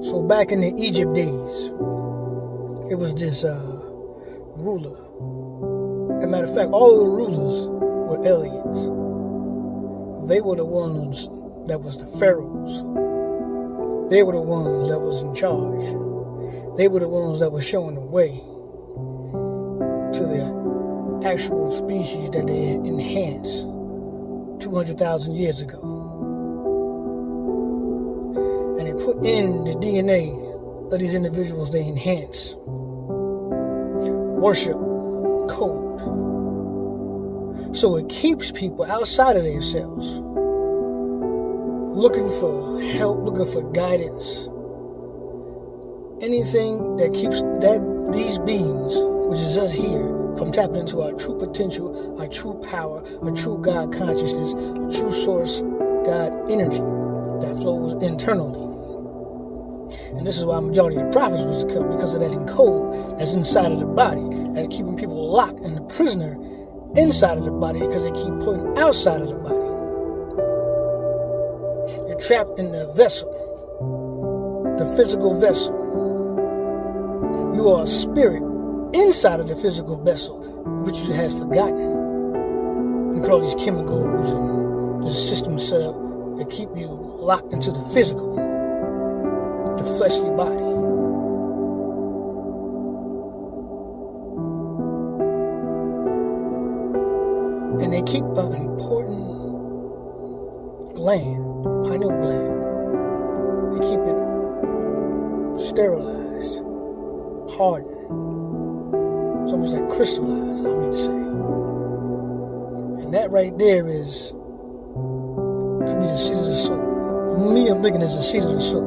So back in the Egypt days, it was this ruler. As a matter of fact, all of the rulers were aliens. They were the ones that was the pharaohs. They were the ones that was in charge. They were the ones that were showing the way to the actual species that they enhanced 200,000 years ago. And they put in the DNA of these individuals they enhance. Worship code. So it keeps people outside of themselves, looking for help, looking for guidance. Anything that keeps these beings, which is us here, from tapping into our true potential, our true power, our true God consciousness, our true source God energy that flows internally. And this is why majority of the prophets was killed, because of that encode that's inside of the body, that's keeping people locked and the prisoner inside of the body because they keep putting outside of the body. You're trapped in the vessel, the physical vessel. You are a spirit inside of the physical vessel, which you has forgotten. You put all these chemicals and there's a system set up that keep you locked into the physical, the fleshly body. And they keep an important gland, pineal gland. They keep it sterilized, hardened. It's almost like crystallized, I mean to say. And that right there could be the seat of the soul. For me, I'm thinking it's the seat of the soul.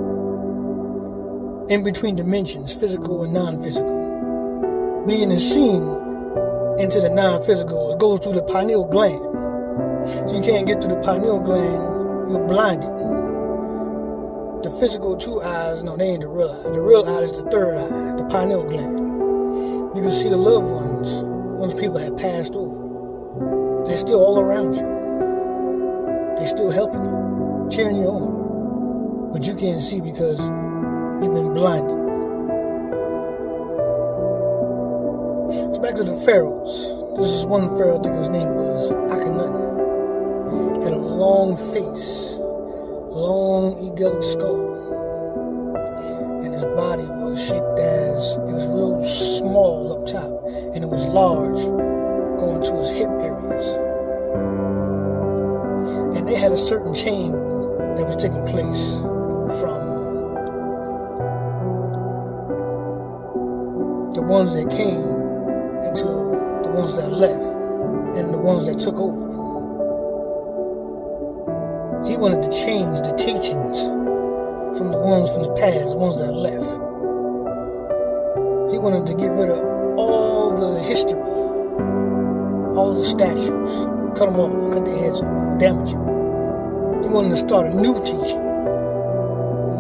In between dimensions, physical and non-physical. Being is seen into the non-physical. It goes through the pineal gland. So you can't get through the pineal gland, you're blinded. The physical two eyes, no, they ain't the real eye. The real eye is the third eye, the pineal gland. You can see the loved ones once people have passed over. They're still all around you. They're still helping you, cheering you on. But you can't see because you've been blinded. So back to the pharaohs. This is one pharaoh, I think his name was Akhenaten. Had a long face, long eagle skull. And his body was shaped as, it was real small up top. And it was large going to his hip areas. And they had a certain chain that was taking place from the ones that came until the ones that left and the ones that took over. He wanted to change the teachings from the ones from the past, the ones that left. He wanted to get rid of all the history, all the statues, cut them off, cut their heads off, damage them. He wanted to start a new teaching,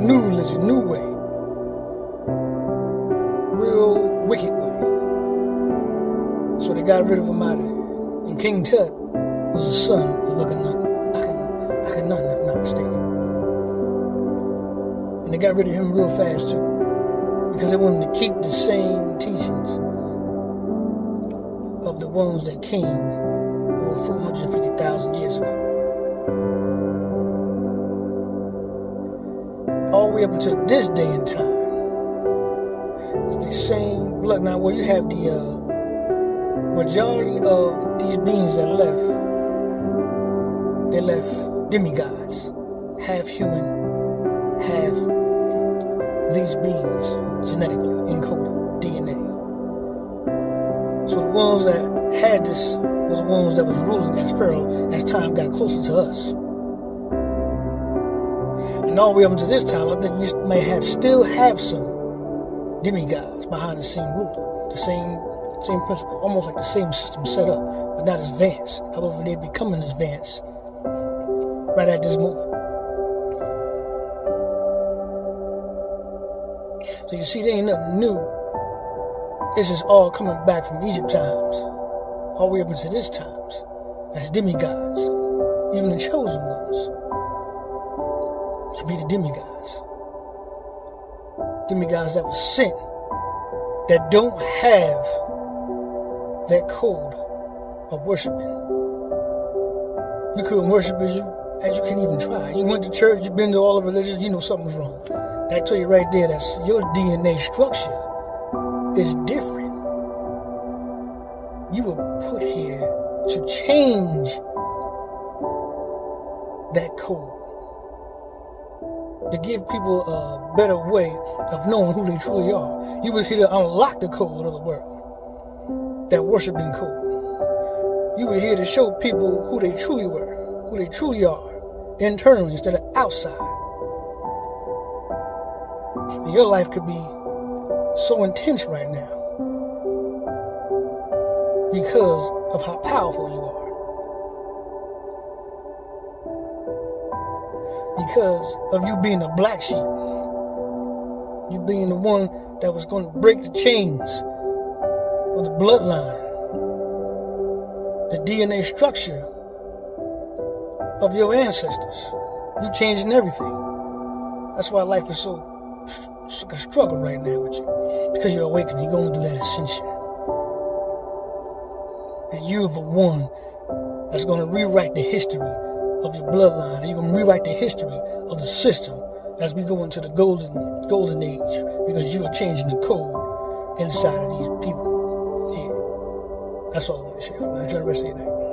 new religion, new way, real wicked way. So they got rid of him out of there. And King Tut was the son of Akhenaten, if I'm not mistaken. And they got rid of him real fast too, because they wanted to keep the same teachings of the ones that came over 450,000 years ago. All the way up until this day and time, it's the same blood. Now, where you have the majority of these beings that left, they left demigods, half human, half these beings, genetically encoded DNA. So the ones that had this was the ones that was ruling as Pharaoh as time got closer to us. And all the way up until this time, I think we may still have some demigods behind the scene ruling. The same principle, almost like the same system set up, but not as advanced. However, they're becoming advanced right at this moment. So you see, there ain't nothing new. This is all coming back from Egypt times, all the way up into this times. That's demigods, even the chosen ones should be the demigods. demigods that were sent that don't have that code of worshiping. You couldn't worship as you can even try. You went to church, you've been to all the religions, you know something's wrong. I tell you right there, that's your DNA structure is different. You were put here to change that code, to give people a better way of knowing who they truly are. You was here to unlock the code of the world, that worshiping code. You were here to show people who they truly were, who they truly are, internally instead of outside. And your life could be so intense right now because of how powerful you are. Because of you being a black sheep. You being the one that was going to break the chains of the bloodline. The DNA structure of your ancestors. You changing everything. That's why life is so like a struggle right now with you. Because you're awakening. You're going to do that ascension. And you're the one that's going to rewrite the history of your bloodline. And you're going to rewrite the history of the system as we go into the golden age. Because you are changing the code inside of these people here. That's all I want to share. Enjoy the rest of your night.